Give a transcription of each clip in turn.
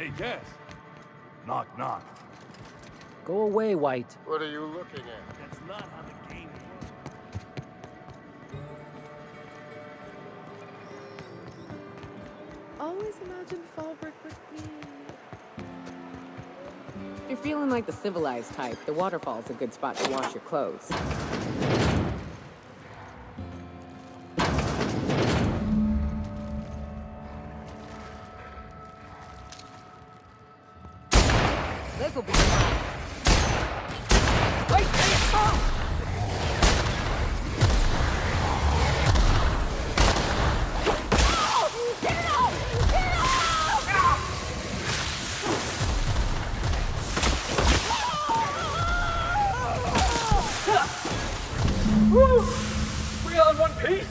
Hey, guess. Knock, knock. Go away, White. What are you looking at? That's not how the game works. Always imagined Fallbrook with me. If you're feeling like the civilized type, the waterfall's a good spot to wash your clothes. This'll be fun. Wait, stop! We all in one piece?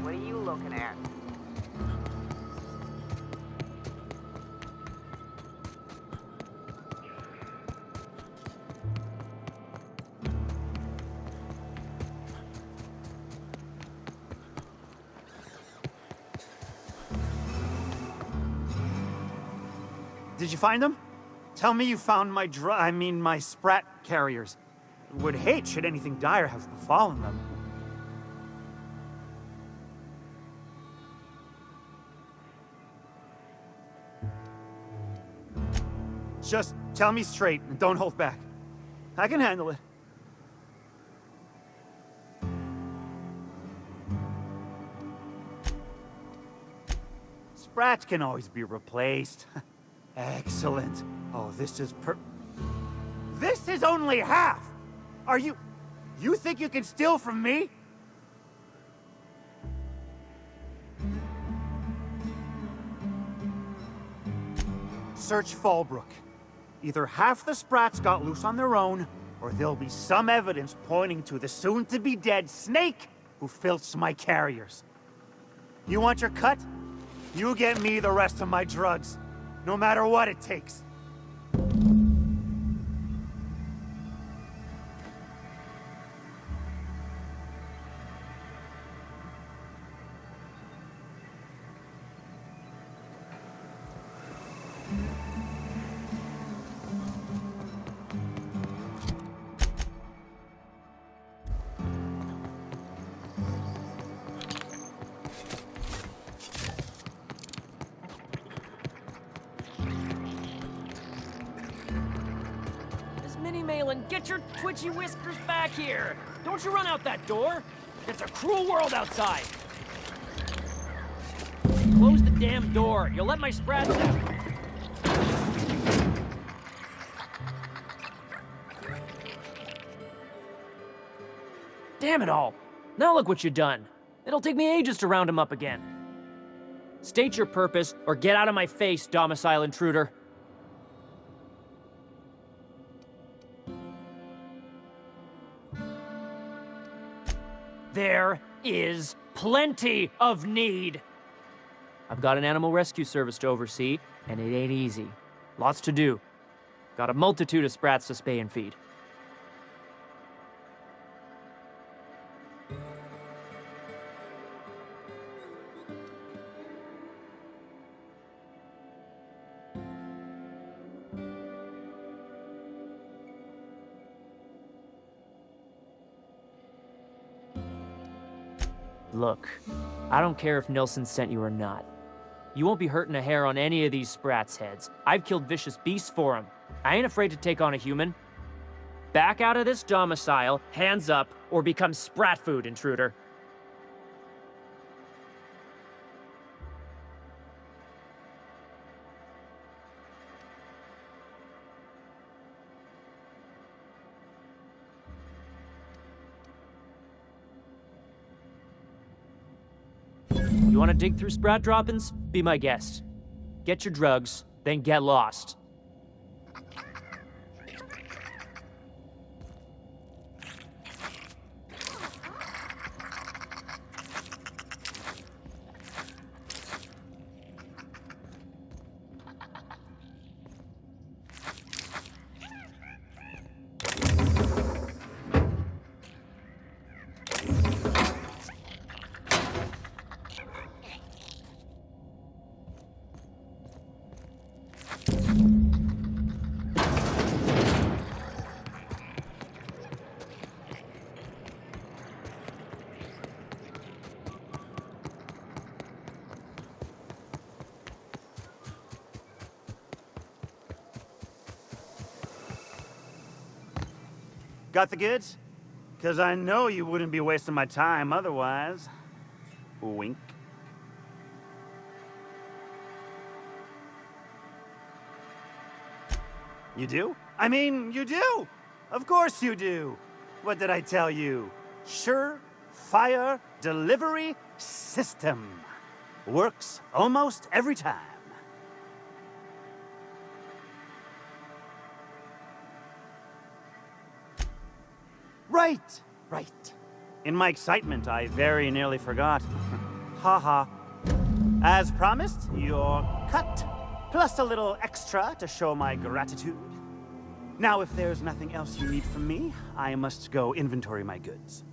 What are you looking at? Did you find them? Tell me you found my my sprat carriers. Would hate should anything dire have befallen them. Just tell me straight and don't hold back. I can handle it. Sprats can always be replaced. Excellent. Oh, this is This is only half! Are you think you can steal from me? Search Fallbrook. Either half the Sprats got loose on their own, or there'll be some evidence pointing to the soon-to-be-dead snake who filched my carriers. You want your cut? You get me the rest of my drugs, no matter what it takes. Malin, get your twitchy whiskers back here! Don't you run out that door! It's a cruel world outside! Close the damn door. You'll let my sprats out. Damn it all! Now look what you've done. It'll take me ages to round him up again. State your purpose, or get out of my face, domicile intruder. There is plenty of need. I've got an animal rescue service to oversee, and it ain't easy. Lots to do. Got a multitude of sprats to spay and feed. Look, I don't care if Nilsson sent you or not. You won't be hurting a hair on any of these sprats' heads. I've killed vicious beasts for them. I ain't afraid to take on a human. Back out of this domicile, hands up, or become sprat food, intruder. You want to dig through sprat droppings? Be my guest. Get your drugs, then get lost. Got the goods? Because I know you wouldn't be wasting my time otherwise. Wink. You do? I mean, you do! Of course you do! What did I tell you? Sure-fire delivery system. Works almost every time. Right. In my excitement, I very nearly forgot. Haha. As promised, your cut, plus a little extra to show my gratitude. Now, if there's nothing else you need from me, I must go inventory my goods.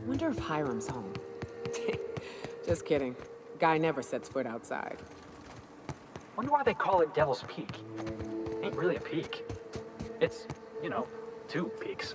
Wonder if Hiram's home. Just kidding. Guy never sets foot outside. Wonder why they call it Devil's Peak. Ain't really a peak. It's, you know, two peaks.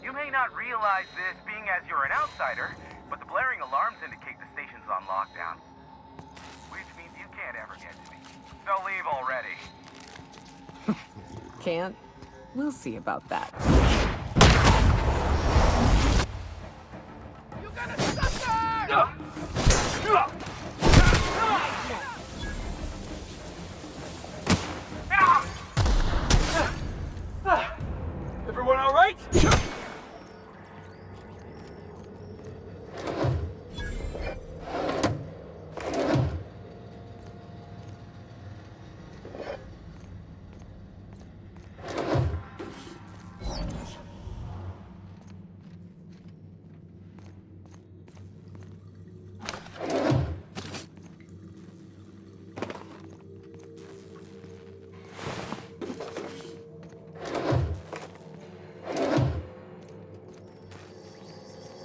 You may not realize this, being as you're an outsider, but the blaring alarms indicate the station's on lockdown. Which means you can't ever get to me. So leave already. Can't? We'll see about that. You gotta suffer! Everyone all right?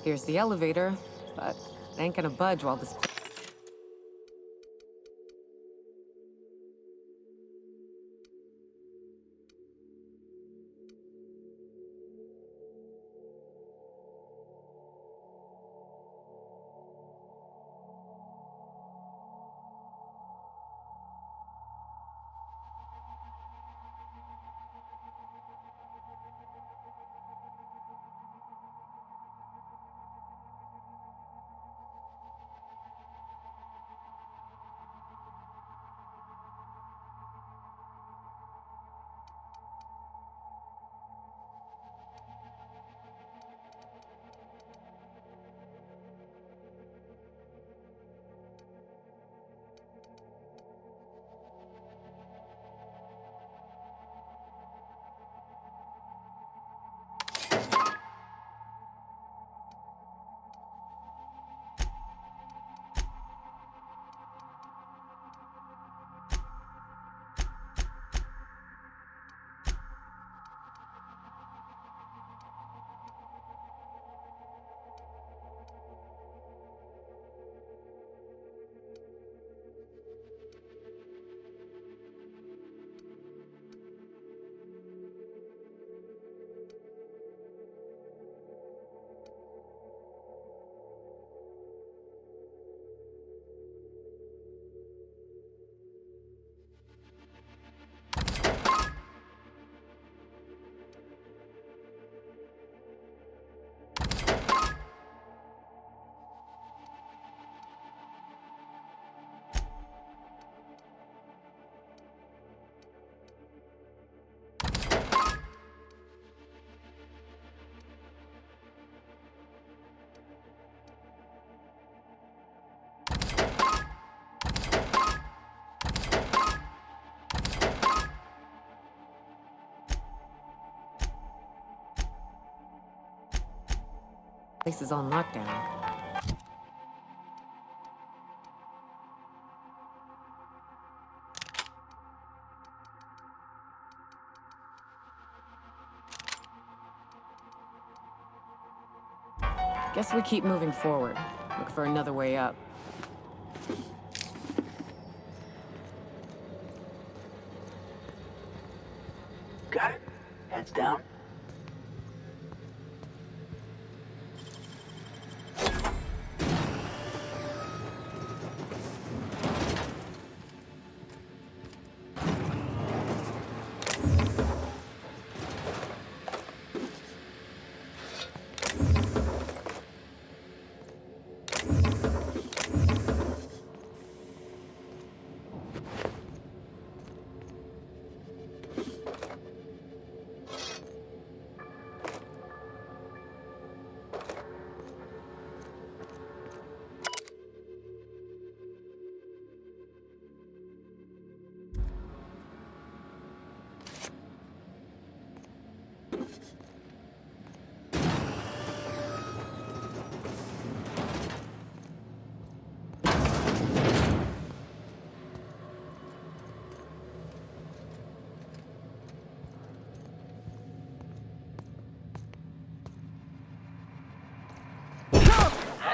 Here's the elevator, but ain't gonna budge while this... Place is on lockdown. Guess we keep moving forward. Look for another way up. Got it. Heads down.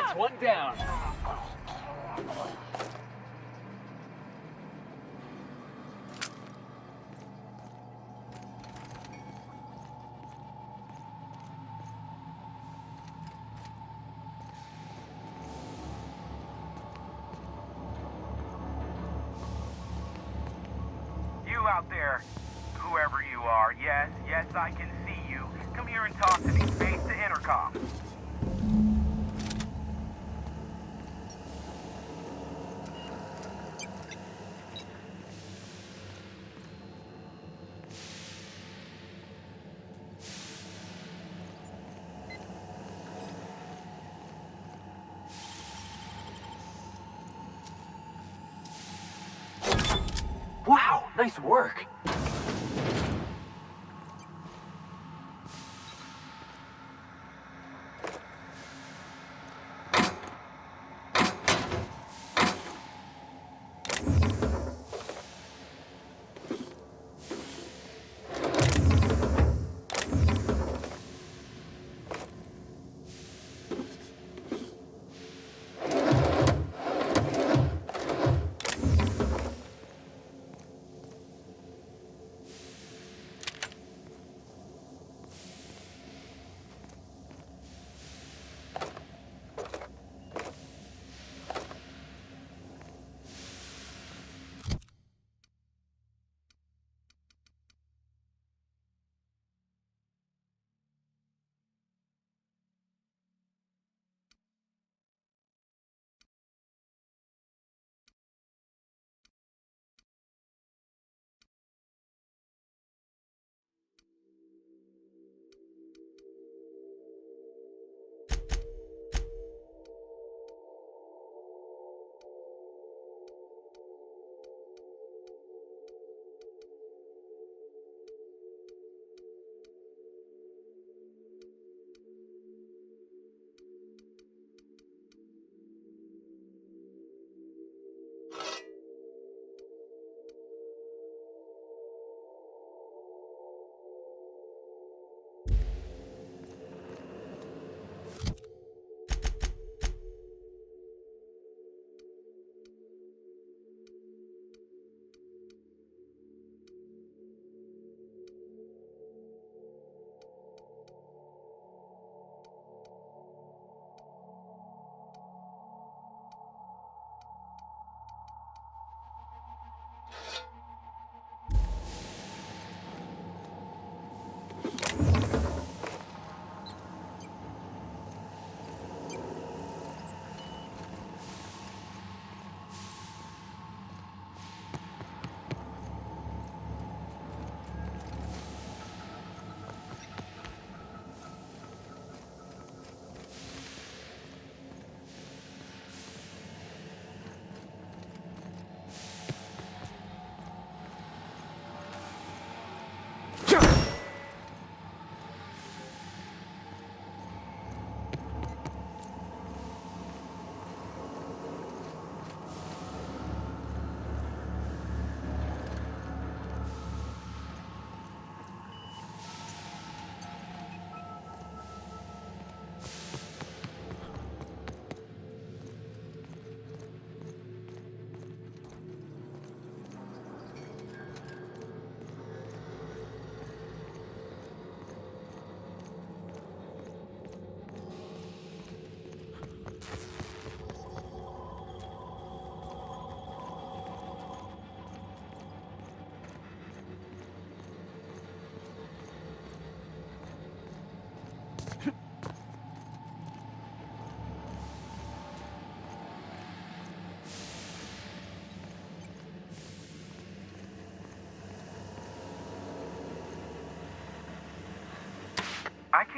That's one down. You out there, whoever you are, yes, I can see you. Come here and talk to me. Face the intercom. Wow, nice work.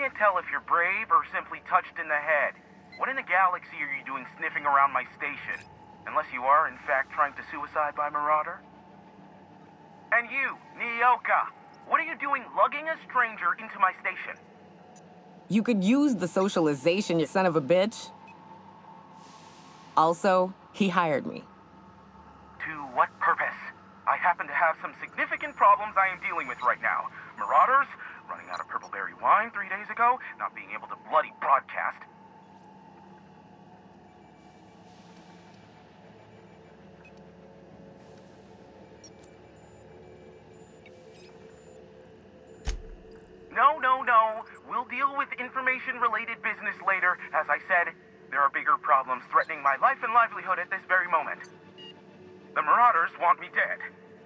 can't tell if you're brave or simply touched in the head. What in the galaxy are you doing sniffing around my station? Unless you are, in fact, trying to suicide by Marauder? And you, Nyoka, what are you doing lugging a stranger into my station? You could use the socialization, you son of a bitch. Also, he hired me. To what purpose? I happen to have some significant problems I am dealing with right now. Marauders, running out of purple berry wine 3 days ago, not being able to bloody broadcast. No. We'll deal with information-related business later. As I said, there are bigger problems threatening my life and livelihood at this very moment. The Marauders want me dead.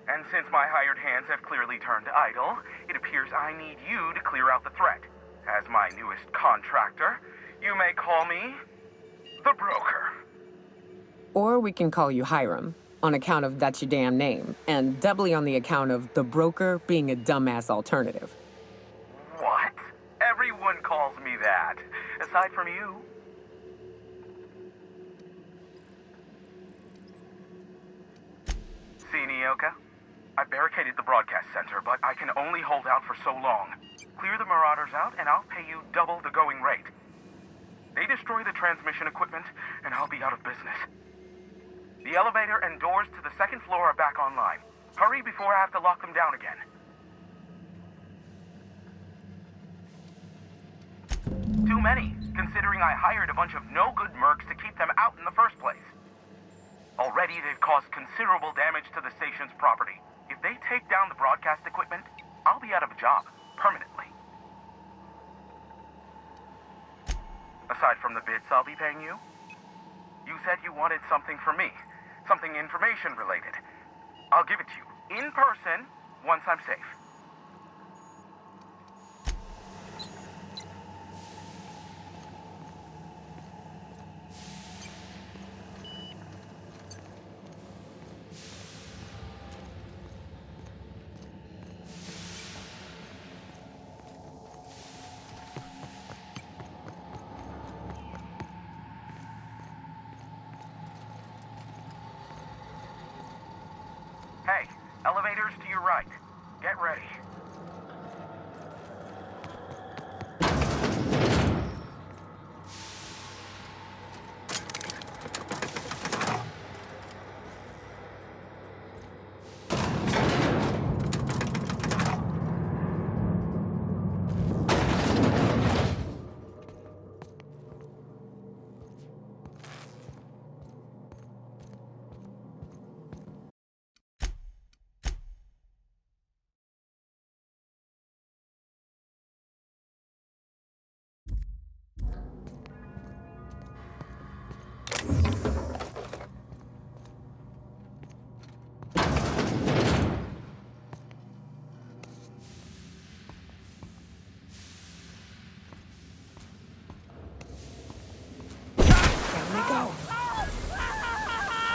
And since my hired hands have clearly turned idle, it appears I need you to clear out the threat. As my newest contractor, you may call me the Broker. Or we can call you Hiram, on account of that's your damn name, and doubly on the account of the Broker being a dumbass alternative. What? Everyone calls me that. Aside from you. See, Nyoka? I barricaded the broadcast center, but I can only hold out for so long. Clear the Marauders out, and I'll pay you double the going rate. They destroy the transmission equipment, and I'll be out of business. The elevator and doors to the second floor are back online. Hurry before I have to lock them down again. Too many, considering I hired a bunch of no-good mercs to keep them out in the first place. Already, they've caused considerable damage to the station's property. If they take down the broadcast equipment, I'll be out of a job, permanently. Aside from the bits I'll be paying you, you said you wanted something from me, something information-related. I'll give it to you, in person, once I'm safe. Hey, elevators to your right. Get ready.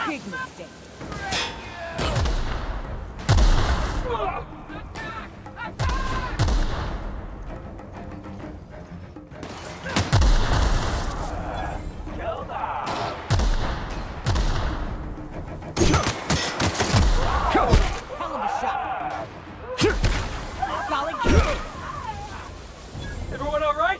Big mistake. Hell of a shot. Solid kill. Everyone all right?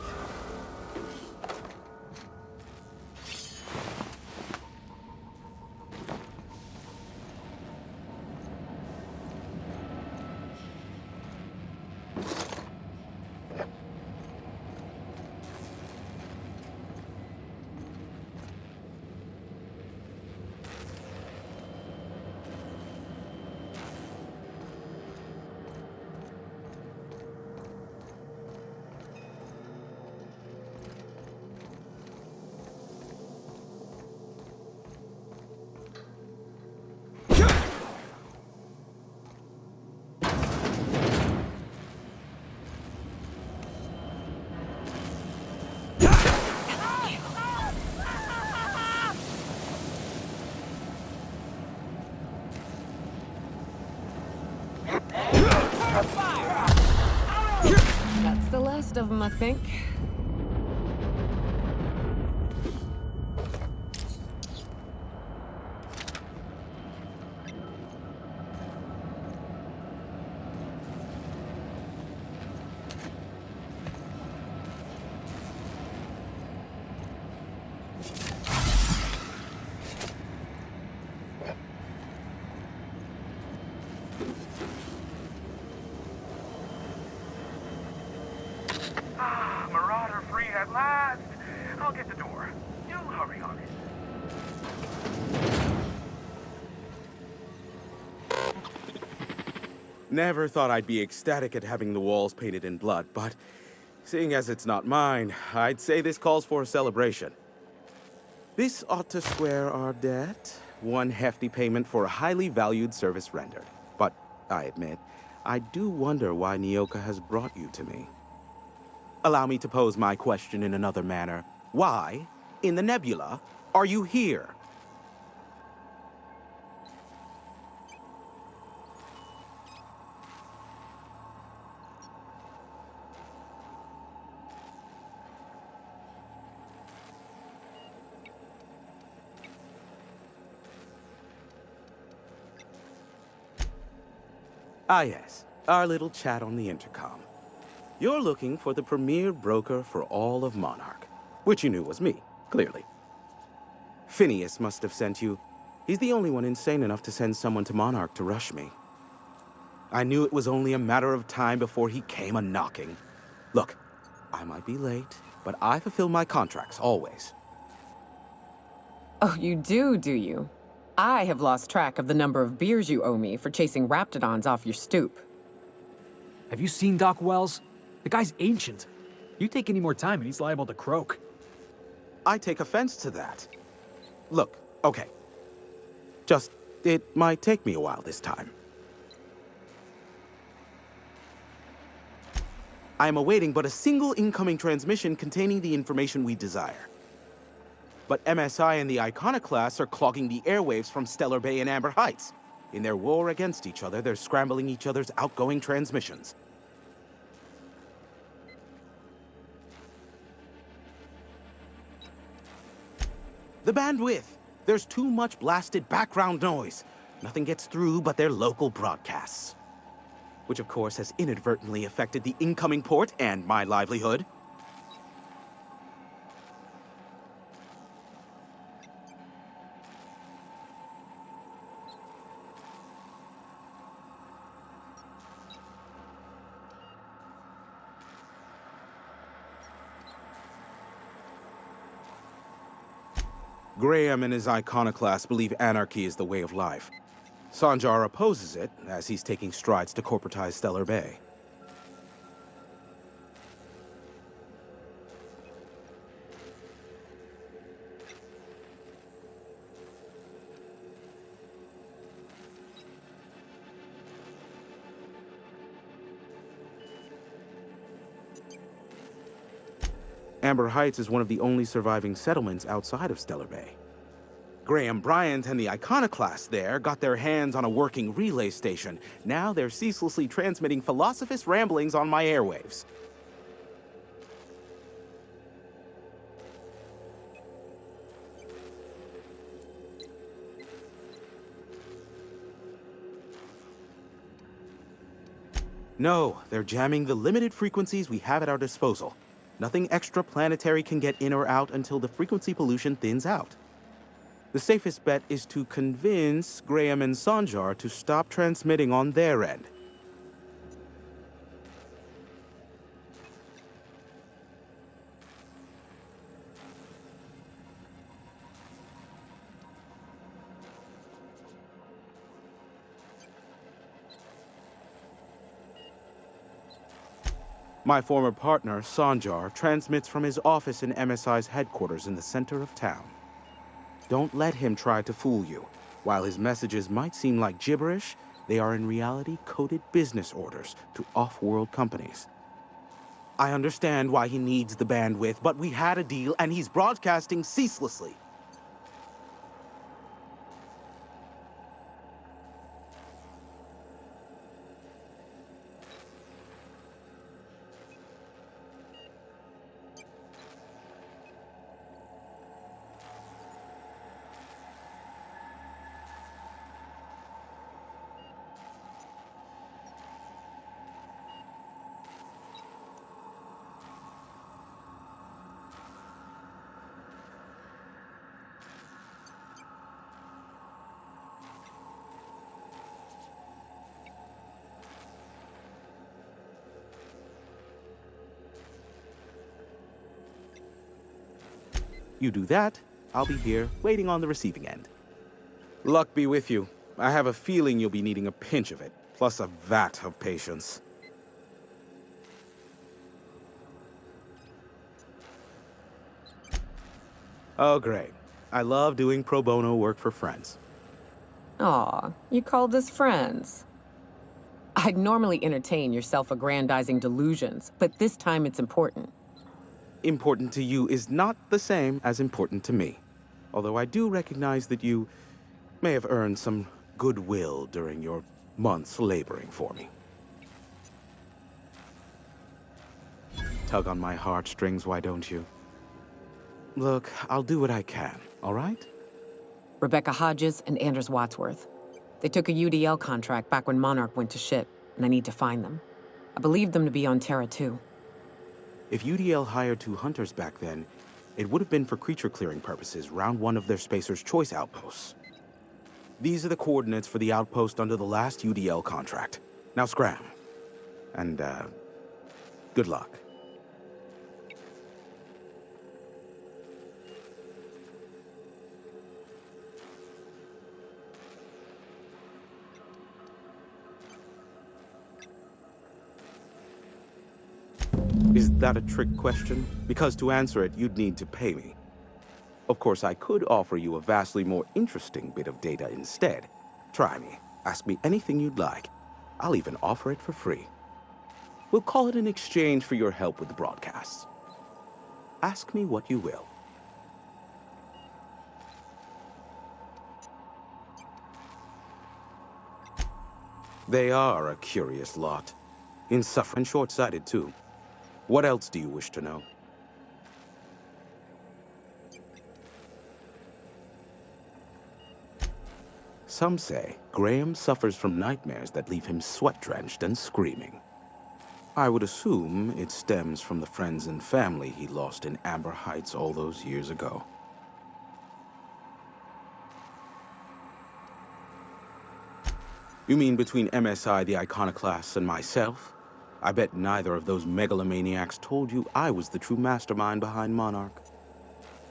That's the last of them, I think. Marauder free at last. I'll get the door. You hurry on it. Never thought I'd be ecstatic at having the walls painted in blood, but seeing as it's not mine, I'd say this calls for a celebration. This ought to square our debt. One hefty payment for a highly valued service rendered. But I admit, I do wonder why Nyoka has brought you to me. Allow me to pose my question in another manner. Why, in the nebula, are you here? Ah yes, our little chat on the intercom. You're looking for the premier broker for all of Monarch, which you knew was me, clearly. Phineas must have sent you. He's the only one insane enough to send someone to Monarch to rush me. I knew it was only a matter of time before he came a-knocking. Look, I might be late, but I fulfill my contracts, always. Oh, you do you? I have lost track of the number of beers you owe me for chasing raptidons off your stoop. Have you seen Doc Wells? The guy's ancient. You take any more time and he's liable to croak. I take offense to that. Look, okay. Just, it might take me a while this time. I am awaiting but a single incoming transmission containing the information we desire. But MSI and the Iconoclasts are clogging the airwaves from Stellar Bay and Amber Heights. In their war against each other, they're scrambling each other's outgoing transmissions. The bandwidth! There's too much blasted background noise. Nothing gets through but their local broadcasts. Which of course has inadvertently affected the incoming port and my livelihood. Graham and his iconoclasts believe anarchy is the way of life. Sanjar opposes it, as he's taking strides to corporatize Stellar Bay. Amber Heights is one of the only surviving settlements outside of Stellar Bay. Graham Bryant and the Iconoclasts there got their hands on a working relay station. Now they're ceaselessly transmitting philosophous ramblings on my airwaves. No, they're jamming the limited frequencies we have at our disposal. Nothing extraplanetary can get in or out until the frequency pollution thins out. The safest bet is to convince Graham and Sanjar to stop transmitting on their end. My former partner, Sanjar, transmits from his office in MSI's headquarters in the center of town. Don't let him try to fool you. While his messages might seem like gibberish, they are in reality coded business orders to off-world companies. I understand why he needs the bandwidth, but we had a deal and he's broadcasting ceaselessly. You do that, I'll be here, waiting on the receiving end. Luck be with you. I have a feeling you'll be needing a pinch of it, plus a vat of patience. Oh, great. I love doing pro bono work for friends. Aw, you called us friends. I'd normally entertain your self-aggrandizing delusions, but this time it's important. Important to you is not the same as important to me. Although I do recognize that you may have earned some goodwill during your months laboring for me. Tug on my heartstrings, why don't you? Look, I'll do what I can, all right? Rebecca Hodges and Anders Wadsworth. They took a UDL contract back when Monarch went to shit, and I need to find them. I believe them to be on Terra 2. If UDL hired 2 hunters back then, it would have been for creature clearing purposes, round 1 of their Spacer's Choice outposts. These are the coordinates for the outpost under the last UDL contract. Now scram. And, good luck. Is that a trick question? Because to answer it, you'd need to pay me. Of course, I could offer you a vastly more interesting bit of data instead. Try me. Ask me anything you'd like. I'll even offer it for free. We'll call it an exchange for your help with the broadcasts. Ask me what you will. They are a curious lot. Insufferable and short-sighted, too. What else do you wish to know? Some say Graham suffers from nightmares that leave him sweat-drenched and screaming. I would assume it stems from the friends and family he lost in Amber Heights all those years ago. You mean between MSI the Iconoclasts and myself? I bet neither of those megalomaniacs told you I was the true mastermind behind Monarch.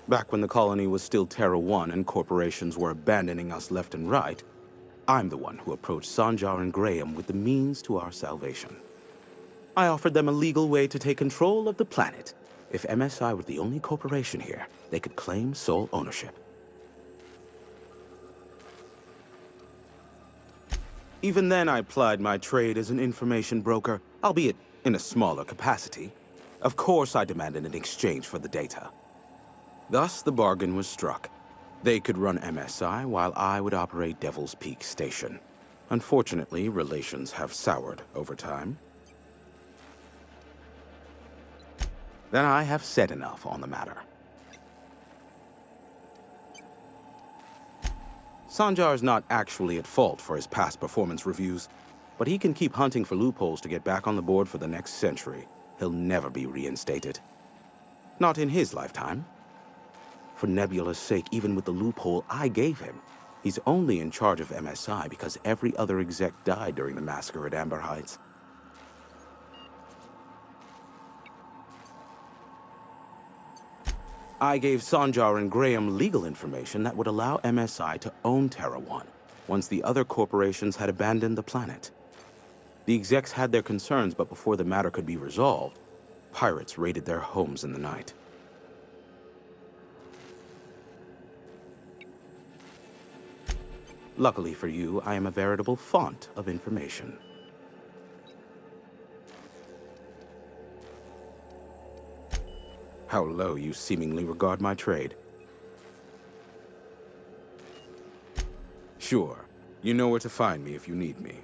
Back when the colony was still Terra 1 and corporations were abandoning us left and right, I'm the one who approached Sanjar and Graham with the means to our salvation. I offered them a legal way to take control of the planet. If MSI were the only corporation here, they could claim sole ownership. Even then, I plied my trade as an information broker, albeit in a smaller capacity. Of course, I demanded an exchange for the data. Thus, the bargain was struck. They could run MSI while I would operate Devil's Peak Station. Unfortunately, relations have soured over time. Then I have said enough on the matter. Sanjar's not actually at fault for his past performance reviews, but he can keep hunting for loopholes to get back on the board for the next century. He'll never be reinstated. Not in his lifetime. For Nebula's sake, even with the loophole I gave him, he's only in charge of MSI because every other exec died during the massacre at Amber Heights. I gave Sanjar and Graham legal information that would allow MSI to own Terra 1 once the other corporations had abandoned the planet. The execs had their concerns, but before the matter could be resolved, pirates raided their homes in the night. Luckily for you, I am a veritable font of information. How low you seemingly regard my trade. Sure, you know where to find me if you need me.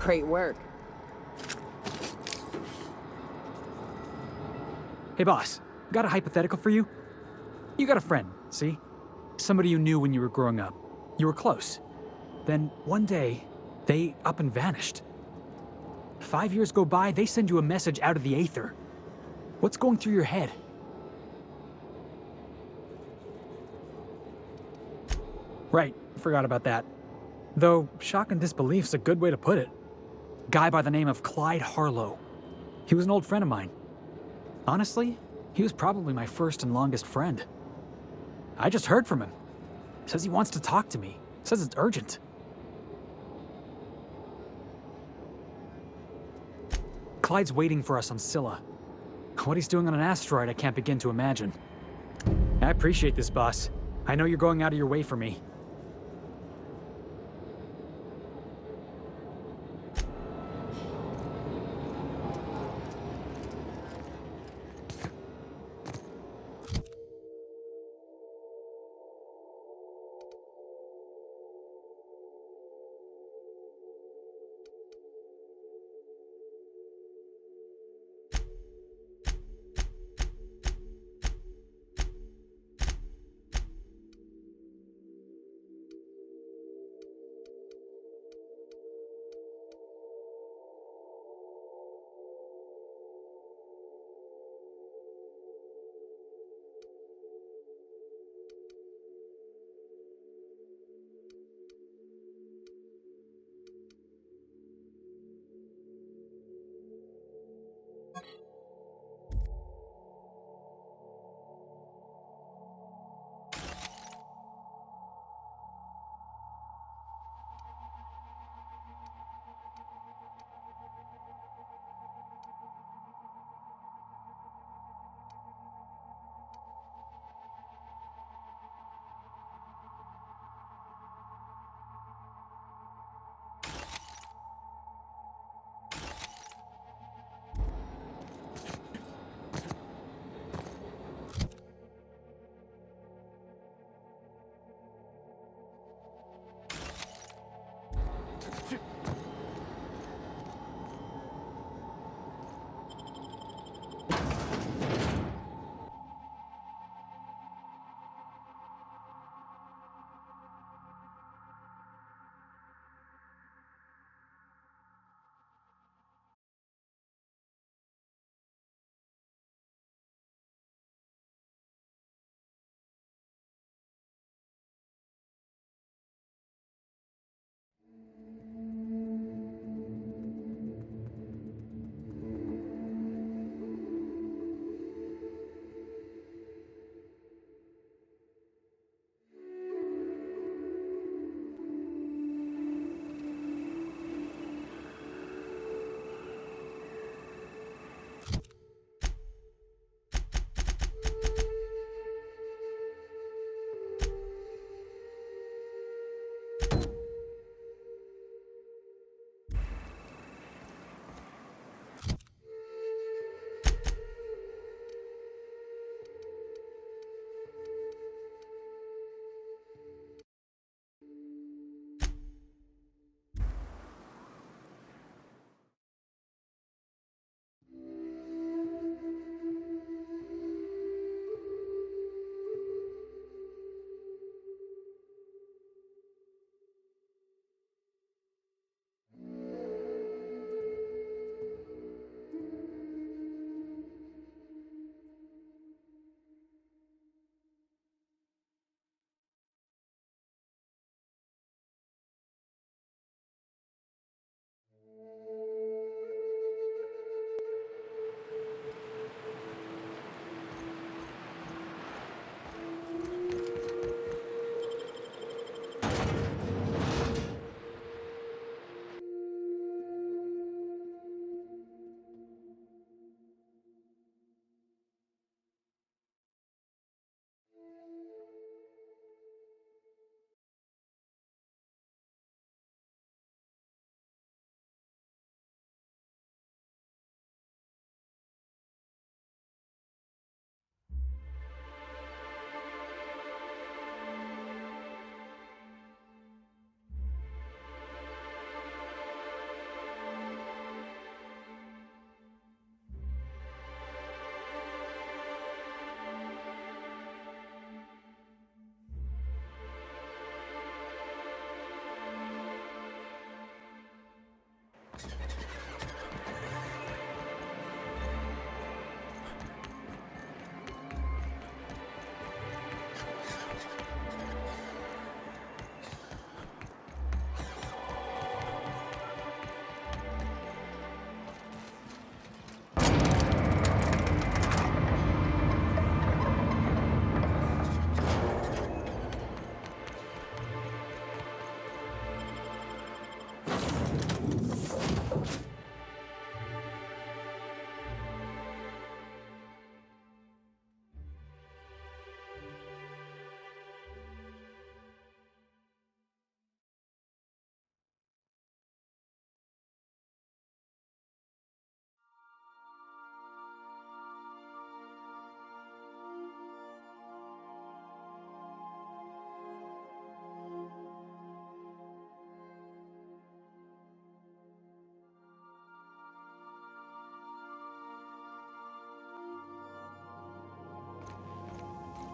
Great work. Hey, boss. Got a hypothetical for you? You got a friend, see? Somebody you knew when you were growing up. You were close. Then, one day, they up and vanished. 5 years go by, they send you a message out of the aether. What's going through your head? Right, forgot about that. Though, shock and disbelief's a good way to put it. Guy by the name of Clyde Harlow. He was an old friend of mine. Honestly, he was probably my first and longest friend. I just heard from him. Says he wants to talk to me. Says it's urgent. Clyde's waiting for us on Scylla. What he's doing on an asteroid, I can't begin to imagine. I appreciate this, boss. I know you're going out of your way for me.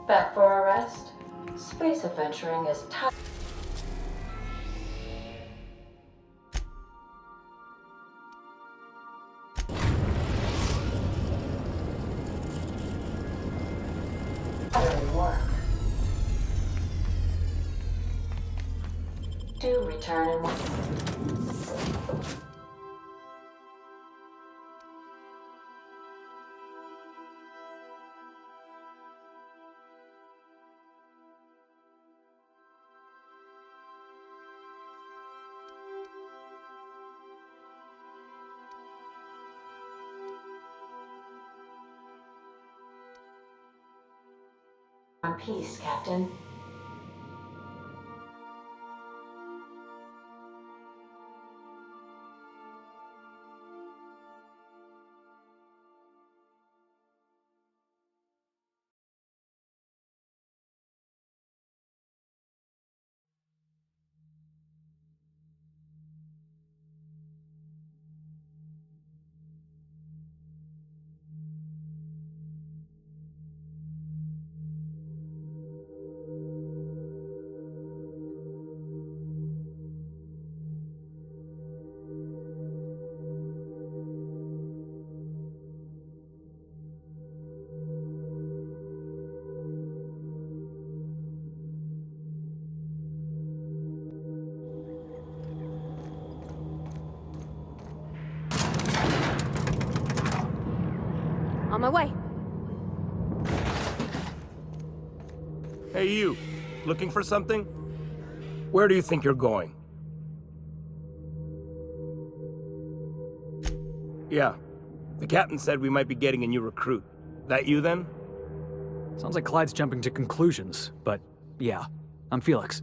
Back for a rest? Space adventuring is tough. Work. Do return in one. One piece, Captain. On my way. Hey, you. Looking for something? Where do you think you're going? Yeah. The captain said we might be getting a new recruit. That you, then? Sounds like Clyde's jumping to conclusions, but yeah, I'm Felix.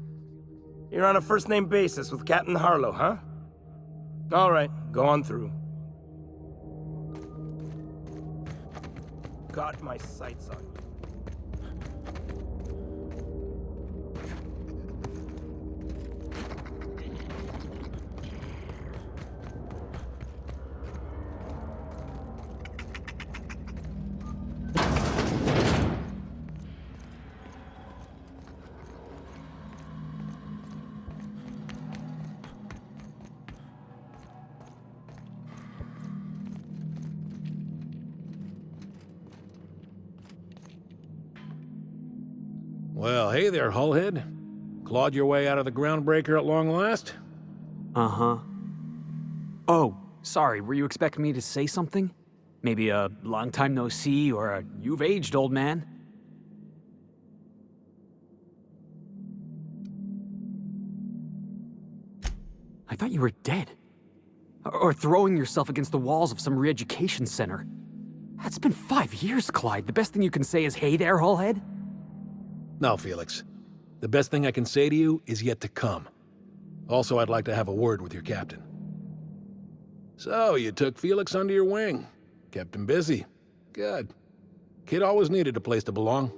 You're on a first-name basis with Captain Harlow, huh? All right, go on through. Got my sights on you. Well, hey there, Hullhead. Clawed your way out of the groundbreaker at long last? Uh-huh. Oh, sorry, were you expecting me to say something? Maybe a long time no see or a you've aged, old man? I thought you were dead. Or throwing yourself against the walls of some re-education center. That's been 5 years, Clyde. The best thing you can say is, hey there, Hullhead? No, Felix. The best thing I can say to you is yet to come. Also, I'd like to have a word with your captain. So, you took Felix under your wing. Kept him busy. Good. Kid always needed a place to belong.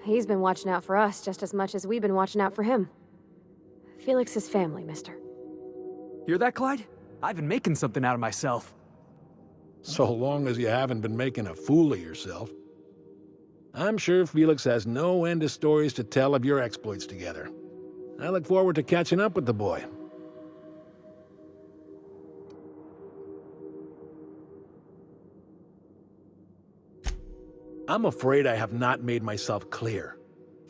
He's been watching out for us just as much as we've been watching out for him. Felix is family, mister. Hear that, Clyde? I've been making something out of myself. So long as you haven't been making a fool of yourself. I'm sure Felix has no end of stories to tell of your exploits together. I look forward to catching up with the boy. I'm afraid I have not made myself clear.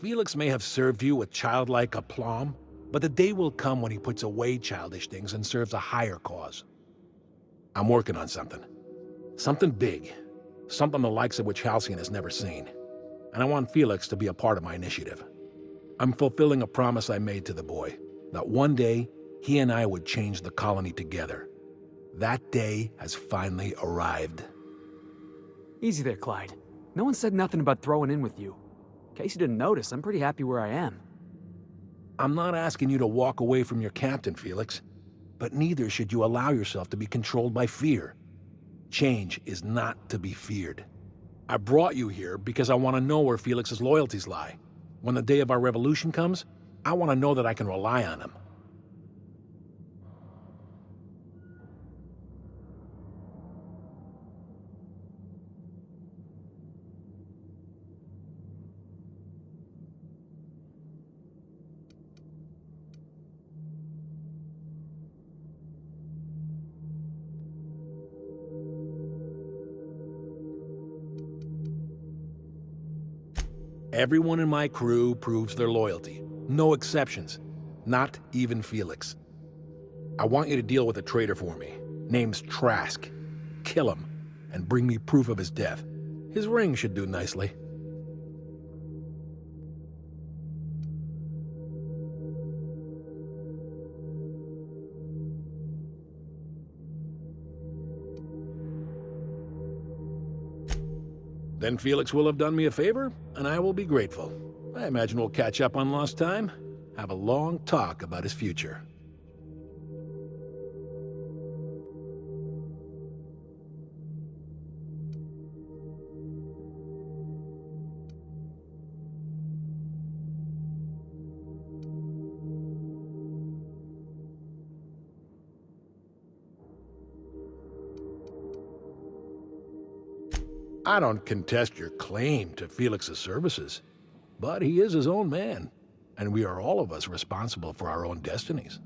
Felix may have served you with childlike aplomb, but the day will come when he puts away childish things and serves a higher cause. I'm working on something. Something big. Something the likes of which Halcyon has never seen. And I want Felix to be a part of my initiative. I'm fulfilling a promise I made to the boy, that one day he and I would change the colony together. That day has finally arrived. Easy there, Clyde. No one said nothing about throwing in with you. In case you didn't notice, I'm pretty happy where I am. I'm not asking you to walk away from your captain, Felix, but neither should you allow yourself to be controlled by fear. Change is not to be feared. I brought you here because I want to know where Felix's loyalties lie. When the day of our revolution comes, I want to know that I can rely on him. Everyone in my crew proves their loyalty. No exceptions. Not even Felix. I want you to deal with a traitor for me. Name's Trask. Kill him, and bring me proof of his death. His ring should do nicely. Then Felix will have done me a favor, and I will be grateful. I imagine we'll catch up on lost time, have a long talk about his future. I don't contest your claim to Felix's services, but he is his own man, and we are all of us responsible for our own destinies.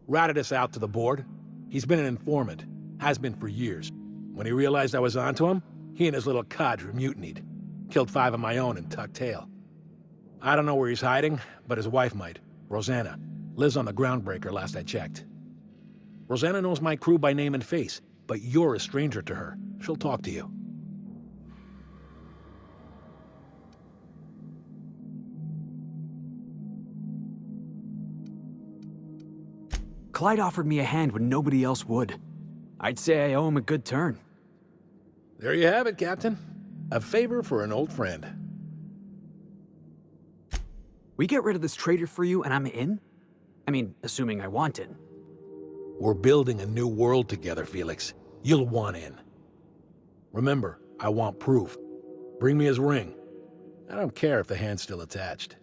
Ratted us out to the board. He's been an informant, has been for years. When he realized I was onto him, he and his little cadre mutinied. Killed 5 of my own and tucked tail. I don't know where he's hiding, but his wife might. Rosanna. Lives on the Groundbreaker last I checked. Rosanna knows my crew by name and face, but you're a stranger to her. She'll talk to you. Clyde offered me a hand when nobody else would. I'd say I owe him a good turn. There you have it, Captain. A favor for an old friend. We get rid of this traitor for you and I'm in? I mean, assuming I want in. We're building a new world together, Felix. You'll want in. Remember, I want proof. Bring me his ring. I don't care if the hand's still attached.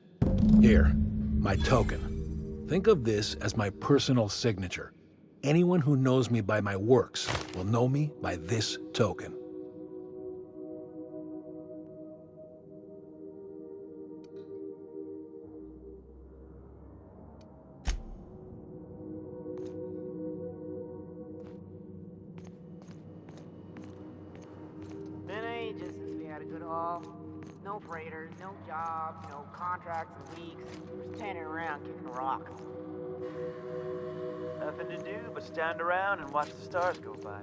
Here, my token. Think of this as my personal signature. Anyone who knows me by my works will know me by this token. Been ages since we had a good haul. No freighters, no jobs, no contracts in weeks. We're standing around kicking rocks. Nothing to do but stand around and watch the stars go by.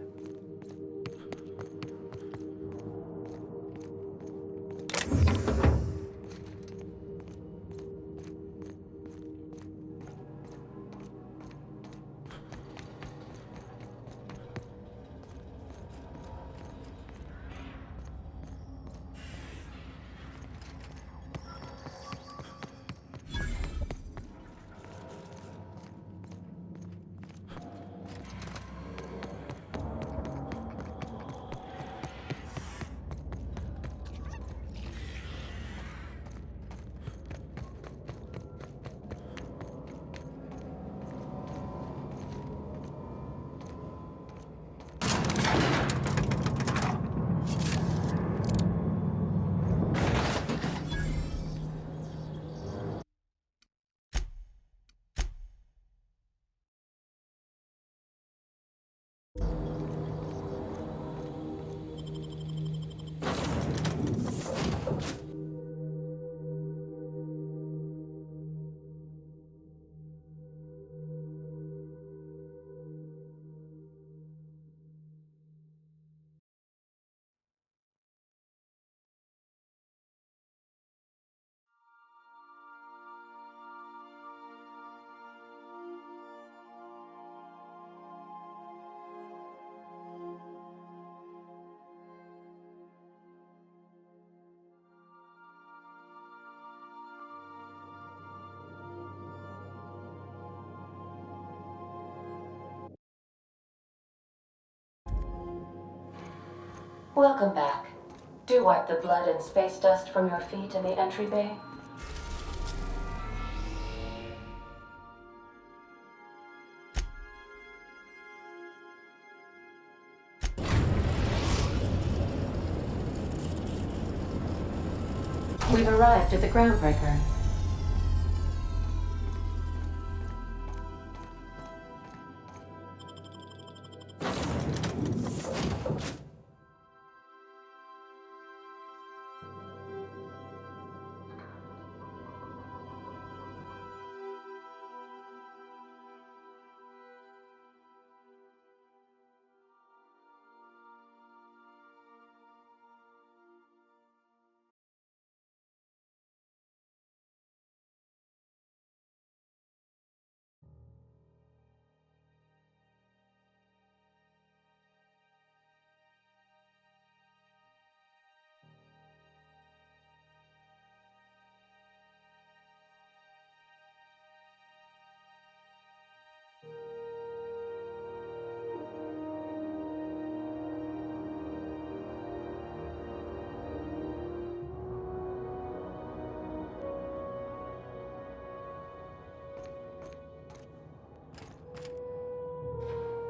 Welcome back. Do wipe the blood and space dust from your feet in the entry bay. We've arrived at the groundbreaker.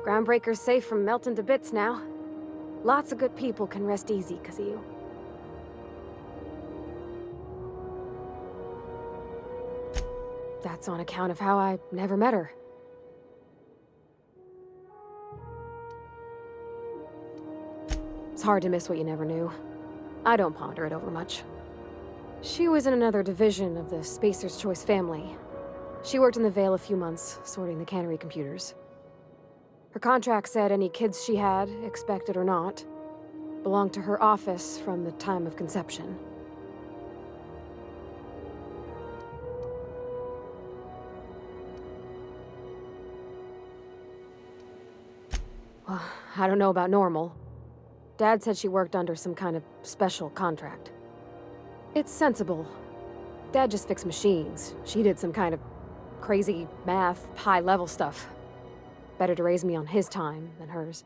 Groundbreaker's safe from melting to bits now. Lots of good people can rest easy because of you. That's on account of how I never met her. It's hard to miss what you never knew. I don't ponder it over much. She was in another division of the Spacer's Choice family. She worked in the Vale a few months, sorting the cannery computers. Her contract said any kids she had, expected or not, belonged to her office from the time of conception. Well, I don't know about normal. Dad said she worked under some kind of special contract. It's sensible. Dad just fixed machines. She did some kind of crazy math, high-level stuff. Better to raise me on his time than hers.